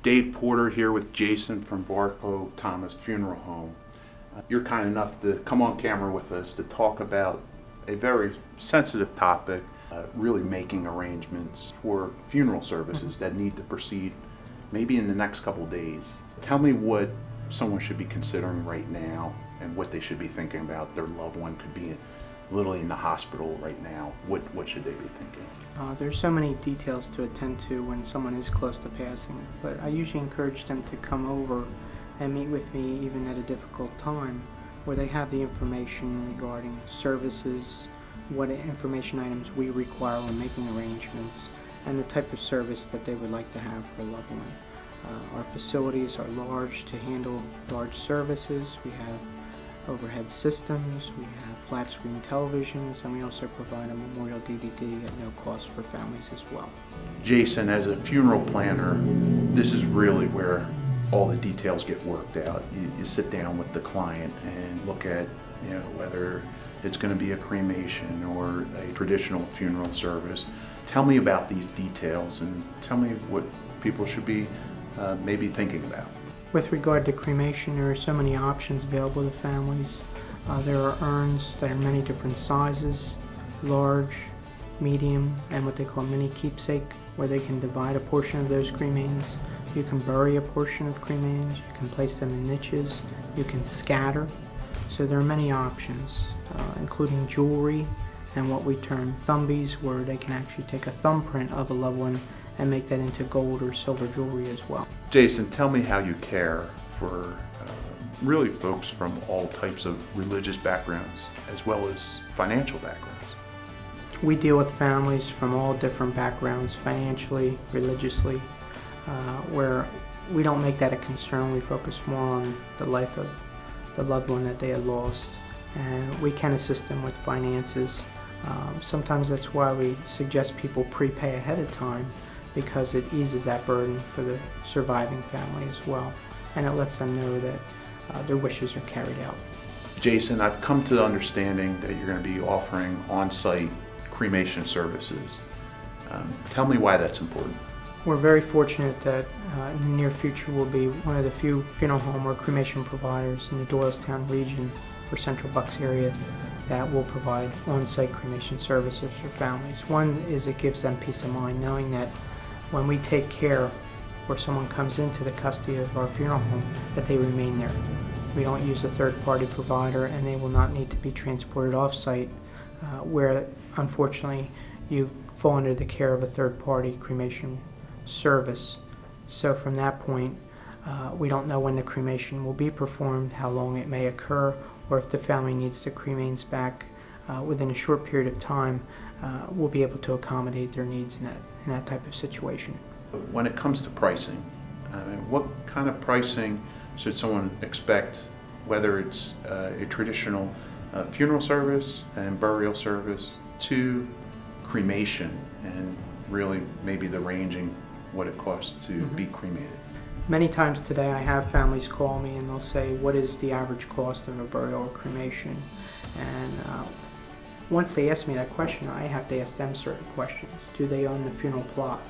Dave Porter here with Jason from Varcoe-Thomas Funeral Home. You're kind enough to come on camera with us to talk about a very sensitive topic, really making arrangements for funeral services that need to proceed maybe in the next couple days. Tell me what someone should be considering right now and what they should be thinking about. Their loved one could be literally in the hospital right now. What should they be thinking? There's so many details to attend to when someone is close to passing, but I usually encourage them to come over and meet with me even at a difficult time, where they have the information regarding services, what information items we require when making arrangements, and the type of service that they would like to have for a loved one. Our facilities are large to handle large services. We have overhead systems, we have flat screen televisions, and we also provide a memorial DVD at no cost for families as well. Jason, as a funeral planner, this is really where all the details get worked out. You sit down with the client and look at whether it's going to be a cremation or a traditional funeral service. Tell me about these details and tell me what people should be maybe thinking about. With regard to cremation, there are so many options available to families. There are urns that are many different sizes, large, medium, and what they call mini keepsake, where they can divide a portion of those cremains. You can bury a portion of cremains, you can place them in niches, you can scatter. So there are many options, including jewelry and what we term thumbies, where they can actually take a thumbprint of a loved one and make that into gold or silver jewelry as well. Jason, tell me how you care for really folks from all types of religious backgrounds as well as financial backgrounds. We deal with families from all different backgrounds, financially, religiously, where we don't make that a concern. We focus more on the life of the loved one that they had lost, and we can assist them with finances. Sometimes that's why we suggest people prepay ahead of time, because it eases that burden for the surviving family as well, and it lets them know that their wishes are carried out. Jason, I've come to the understanding that you're going to be offering on-site cremation services. Tell me why that's important. We're very fortunate that in the near future we'll be one of the few funeral home or cremation providers in the Doylestown region or Central Bucks area that will provide on-site cremation services for families. One is it gives them peace of mind knowing that when we take care or someone comes into the custody of our funeral home, that they remain there. We don't use a third-party provider, and they will not need to be transported off-site where unfortunately you fall under the care of a third-party cremation service. So from that point, we don't know when the cremation will be performed, how long it may occur, or if the family needs the cremains back within a short period of time, we'll be able to accommodate their needs in that type of situation. When it comes to pricing, what kind of pricing should someone expect, whether it's a traditional funeral service and burial service to cremation, and really maybe the ranging what it costs to be cremated? Many times today I have families call me and they'll say, what is the average cost of a burial or cremation? And once they ask me that question, I have to ask them certain questions. Do they own the funeral plot?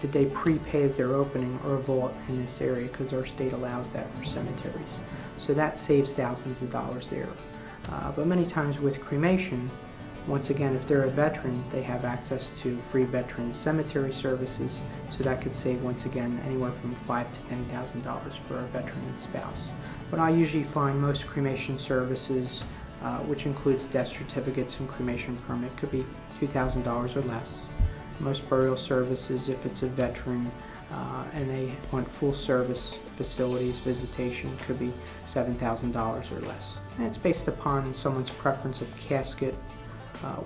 Did they prepave their opening or vault in this area, because our state allows that for cemeteries? So that saves thousands of dollars there. But many times with cremation, once again, if they're a veteran, they have access to free veteran cemetery services, so that could save, once again, anywhere from $5,000 to $10,000 for a veteran and spouse. But I usually find most cremation services, which includes death certificates and cremation permit, could be $2,000 or less. Most burial services, if it's a veteran and they want full service facilities, visitation, could be $7,000 or less. And it's based upon someone's preference of casket,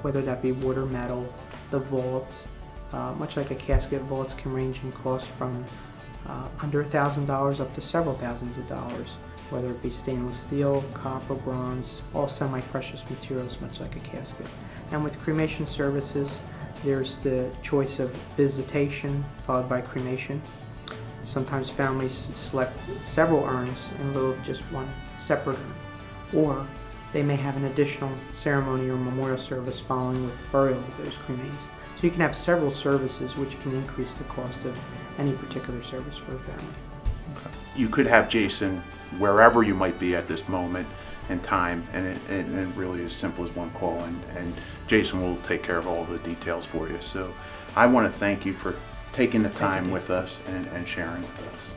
whether that be wood or metal, the vault. Much like a casket, vaults can range in cost from under $1,000 up to several thousands of dollars, whether it be stainless steel, copper, bronze, all semi-precious materials, much like a casket. And with cremation services, there's the choice of visitation followed by cremation. Sometimes families select several urns in lieu of just one separate urn, or they may have an additional ceremony or memorial service following with burial of those cremains. So you can have several services which can increase the cost of any particular service for a family. You could have Jason wherever you might be at this moment in time, and it really is simple as one call, and Jason will take care of all the details for you. So I want to thank you for taking the time with us and sharing with us.